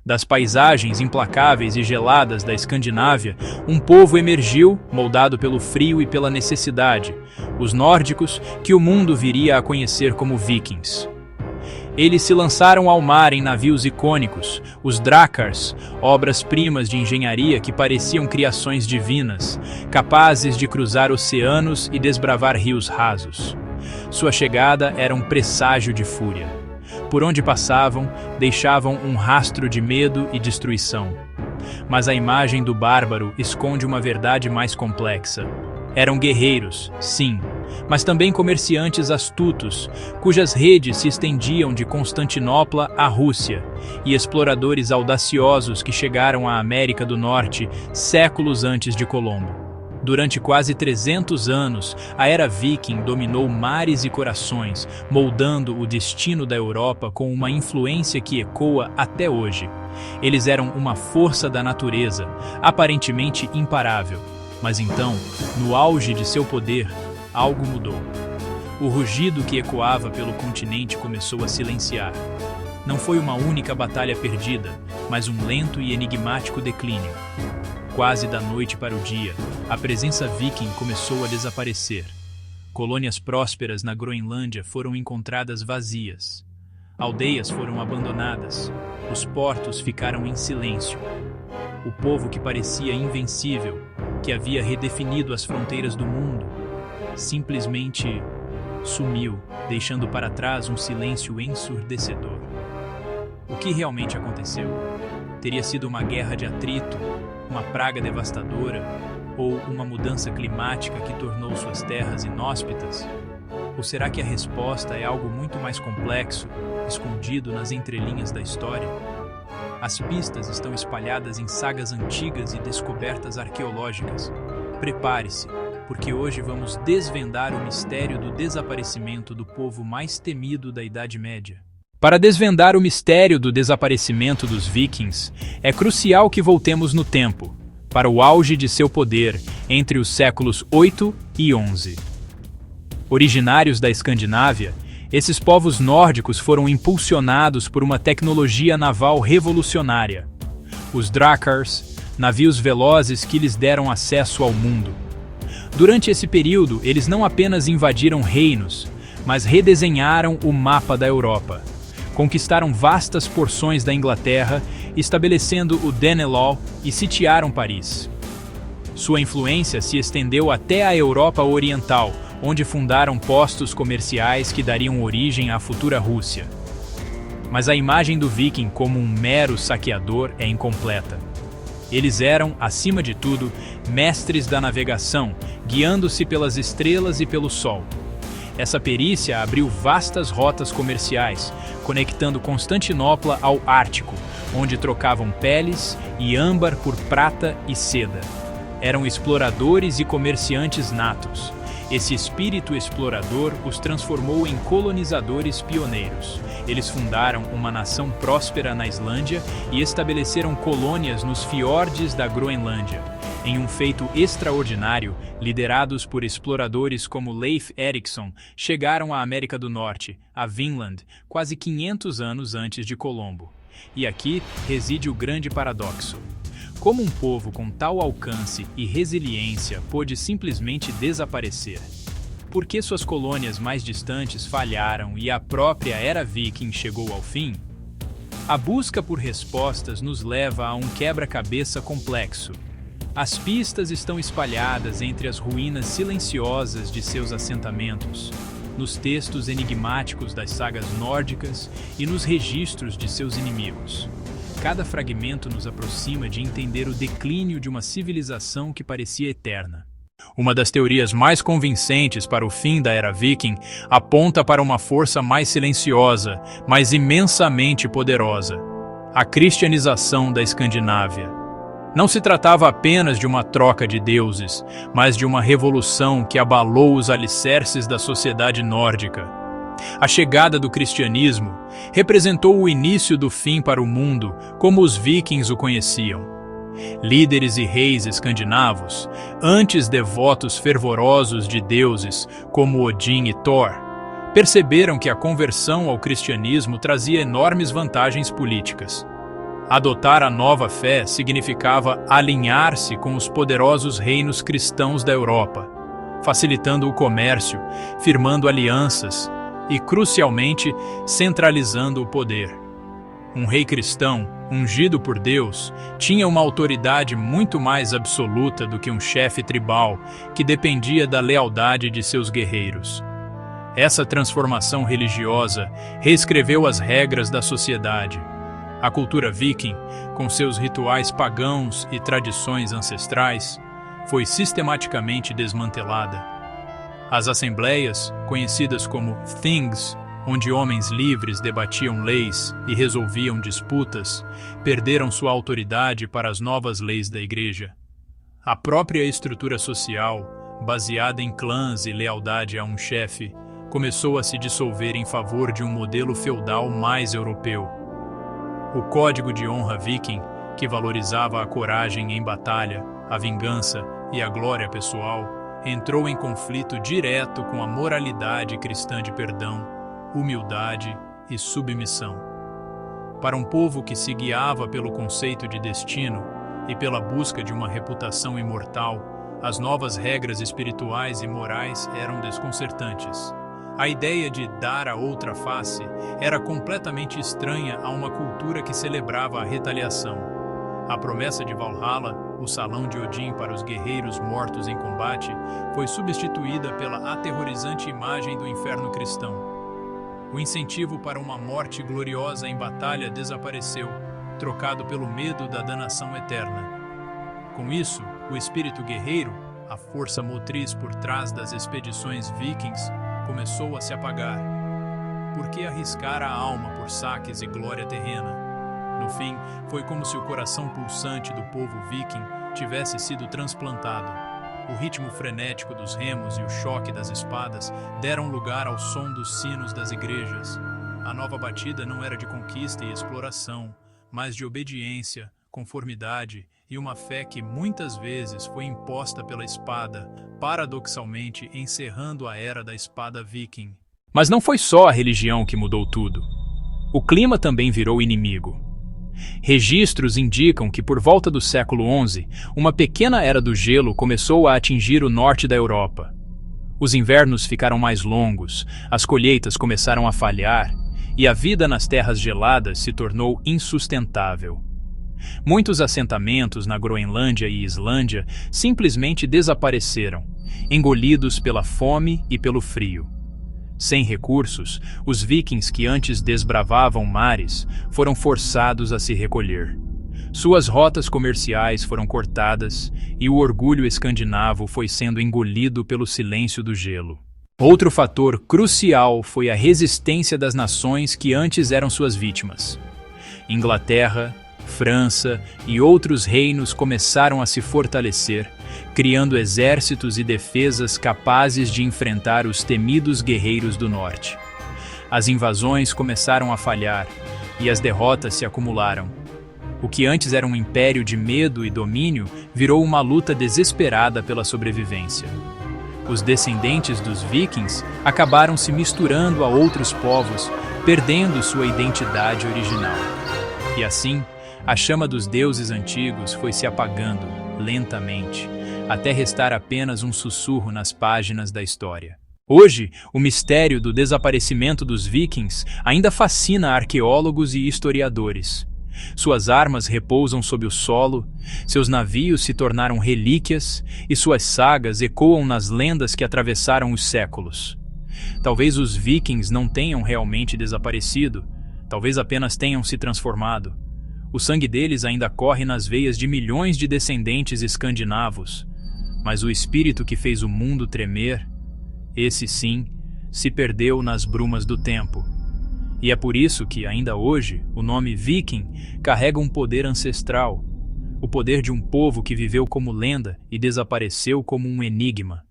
Das paisagens implacáveis e geladas da Escandinávia, um povo emergiu, moldado pelo frio e pela necessidade, os nórdicos, que o mundo viria a conhecer como vikings. Eles se lançaram ao mar em navios icônicos, os Drakars, obras-primas de engenharia que pareciam criações divinas, capazes de cruzar oceanos e desbravar rios rasos. Sua chegada era um presságio de fúria. Por onde passavam, deixavam um rastro de medo e destruição. Mas a imagem do bárbaro esconde uma verdade mais complexa. Eram guerreiros, sim, mas também comerciantes astutos, cujas redes se estendiam de Constantinopla à Rússia, e exploradores audaciosos que chegaram à América do Norte séculos antes de Colombo. Durante quase 300 anos, a era viking dominou mares e corações, moldando o destino da Europa com uma influência que ecoa até hoje. Eles eram uma força da natureza, aparentemente imparável. Mas então, no auge de seu poder, algo mudou. O rugido que ecoava pelo continente começou a silenciar. Não foi uma única batalha perdida, mas um lento e enigmático declínio. Quase da noite para o dia, a presença viking começou a desaparecer. Colônias prósperas na Groenlândia foram encontradas vazias. Aldeias foram abandonadas. Os portos ficaram em silêncio. O povo que parecia invencível, que havia redefinido as fronteiras do mundo, simplesmente sumiu, deixando para trás um silêncio ensurdecedor. O que realmente aconteceu? Teria sido uma guerra de atrito, uma praga devastadora, ou uma mudança climática que tornou suas terras inóspitas? Ou será que a resposta é algo muito mais complexo, escondido nas entrelinhas da história? As pistas estão espalhadas em sagas antigas e descobertas arqueológicas. Prepare-se, porque hoje vamos desvendar o mistério do desaparecimento do povo mais temido da Idade Média. Para desvendar o mistério do desaparecimento dos vikings, é crucial que voltemos no tempo, para o auge de seu poder entre os séculos 8 e 11. Originários da Escandinávia, esses povos nórdicos foram impulsionados por uma tecnologia naval revolucionária. Os Drakars, navios velozes que lhes deram acesso ao mundo. Durante esse período, eles não apenas invadiram reinos, mas redesenharam o mapa da Europa. Conquistaram vastas porções da Inglaterra, estabelecendo o Danelaw e sitiaram Paris. Sua influência se estendeu até a Europa Oriental, onde fundaram postos comerciais que dariam origem à futura Rússia. Mas a imagem do viking como um mero saqueador é incompleta. Eles eram, acima de tudo, mestres da navegação, guiando-se pelas estrelas e pelo sol. Essa perícia abriu vastas rotas comerciais, conectando Constantinopla ao Ártico, onde trocavam peles e âmbar por prata e seda. Eram exploradores e comerciantes natos. Esse espírito explorador os transformou em colonizadores pioneiros. Eles fundaram uma nação próspera na Islândia e estabeleceram colônias nos fiordes da Groenlândia. Em um feito extraordinário, liderados por exploradores como Leif Erikson, chegaram à América do Norte, a Vinland, quase 500 anos antes de Colombo. E aqui reside o grande paradoxo. Como um povo com tal alcance e resiliência pôde simplesmente desaparecer? Por que suas colônias mais distantes falharam e a própria era viking chegou ao fim? A busca por respostas nos leva a um quebra-cabeça complexo. As pistas estão espalhadas entre as ruínas silenciosas de seus assentamentos, nos textos enigmáticos das sagas nórdicas e nos registros de seus inimigos. Cada fragmento nos aproxima de entender o declínio de uma civilização que parecia eterna. Uma das teorias mais convincentes para o fim da era viking aponta para uma força mais silenciosa, mas imensamente poderosa: a cristianização da Escandinávia. Não se tratava apenas de uma troca de deuses, mas de uma revolução que abalou os alicerces da sociedade nórdica. A chegada do cristianismo representou o início do fim para o mundo como os vikings o conheciam. Líderes e reis escandinavos, antes devotos fervorosos de deuses como Odin e Thor, perceberam que a conversão ao cristianismo trazia enormes vantagens políticas. Adotar a nova fé significava alinhar-se com os poderosos reinos cristãos da Europa, facilitando o comércio, firmando alianças e, crucialmente, centralizando o poder. Um rei cristão, ungido por Deus, tinha uma autoridade muito mais absoluta do que um chefe tribal que dependia da lealdade de seus guerreiros. Essa transformação religiosa reescreveu as regras da sociedade. A cultura viking, com seus rituais pagãos e tradições ancestrais, foi sistematicamente desmantelada. As assembleias, conhecidas como things, onde homens livres debatiam leis e resolviam disputas, perderam sua autoridade para as novas leis da Igreja. A própria estrutura social, baseada em clãs e lealdade a um chefe, começou a se dissolver em favor de um modelo feudal mais europeu. O código de honra viking, que valorizava a coragem em batalha, a vingança e a glória pessoal, entrou em conflito direto com a moralidade cristã de perdão, humildade e submissão. Para um povo que se guiava pelo conceito de destino e pela busca de uma reputação imortal, as novas regras espirituais e morais eram desconcertantes. A ideia de dar a outra face era completamente estranha a uma cultura que celebrava a retaliação. A promessa de Valhalla, o salão de Odin para os guerreiros mortos em combate, foi substituída pela aterrorizante imagem do inferno cristão. O incentivo para uma morte gloriosa em batalha desapareceu, trocado pelo medo da danação eterna. Com isso, o espírito guerreiro, a força motriz por trás das expedições vikings, começou a se apagar. Por que arriscar a alma por saques e glória terrena? No fim, foi como se o coração pulsante do povo viking tivesse sido transplantado. O ritmo frenético dos remos e o choque das espadas deram lugar ao som dos sinos das igrejas. A nova batida não era de conquista e exploração, mas de obediência, conformidade e uma fé que muitas vezes foi imposta pela espada, paradoxalmente encerrando a era da espada viking. Mas não foi só a religião que mudou tudo. O clima também virou inimigo. Registros indicam que por volta do século XI, uma pequena era do gelo começou a atingir o norte da Europa. Os invernos ficaram mais longos, as colheitas começaram a falhar e a vida nas terras geladas se tornou insustentável. Muitos assentamentos na Groenlândia e Islândia simplesmente desapareceram, engolidos pela fome e pelo frio. Sem recursos, os vikings que antes desbravavam mares foram forçados a se recolher. Suas rotas comerciais foram cortadas e o orgulho escandinavo foi sendo engolido pelo silêncio do gelo. Outro fator crucial foi a resistência das nações que antes eram suas vítimas. Inglaterra, França e outros reinos começaram a se fortalecer, criando exércitos e defesas capazes de enfrentar os temidos guerreiros do norte. As invasões começaram a falhar e as derrotas se acumularam. O que antes era um império de medo e domínio virou uma luta desesperada pela sobrevivência. Os descendentes dos vikings acabaram se misturando a outros povos, perdendo sua identidade original. E assim, a chama dos deuses antigos foi se apagando, lentamente, até restar apenas um sussurro nas páginas da história. Hoje, o mistério do desaparecimento dos vikings ainda fascina arqueólogos e historiadores. Suas armas repousam sob o solo, seus navios se tornaram relíquias e suas sagas ecoam nas lendas que atravessaram os séculos. Talvez os vikings não tenham realmente desaparecido, talvez apenas tenham se transformado. O sangue deles ainda corre nas veias de milhões de descendentes escandinavos, mas o espírito que fez o mundo tremer, esse sim, se perdeu nas brumas do tempo. E é por isso que, ainda hoje, o nome Viking carrega um poder ancestral, o poder de um povo que viveu como lenda e desapareceu como um enigma.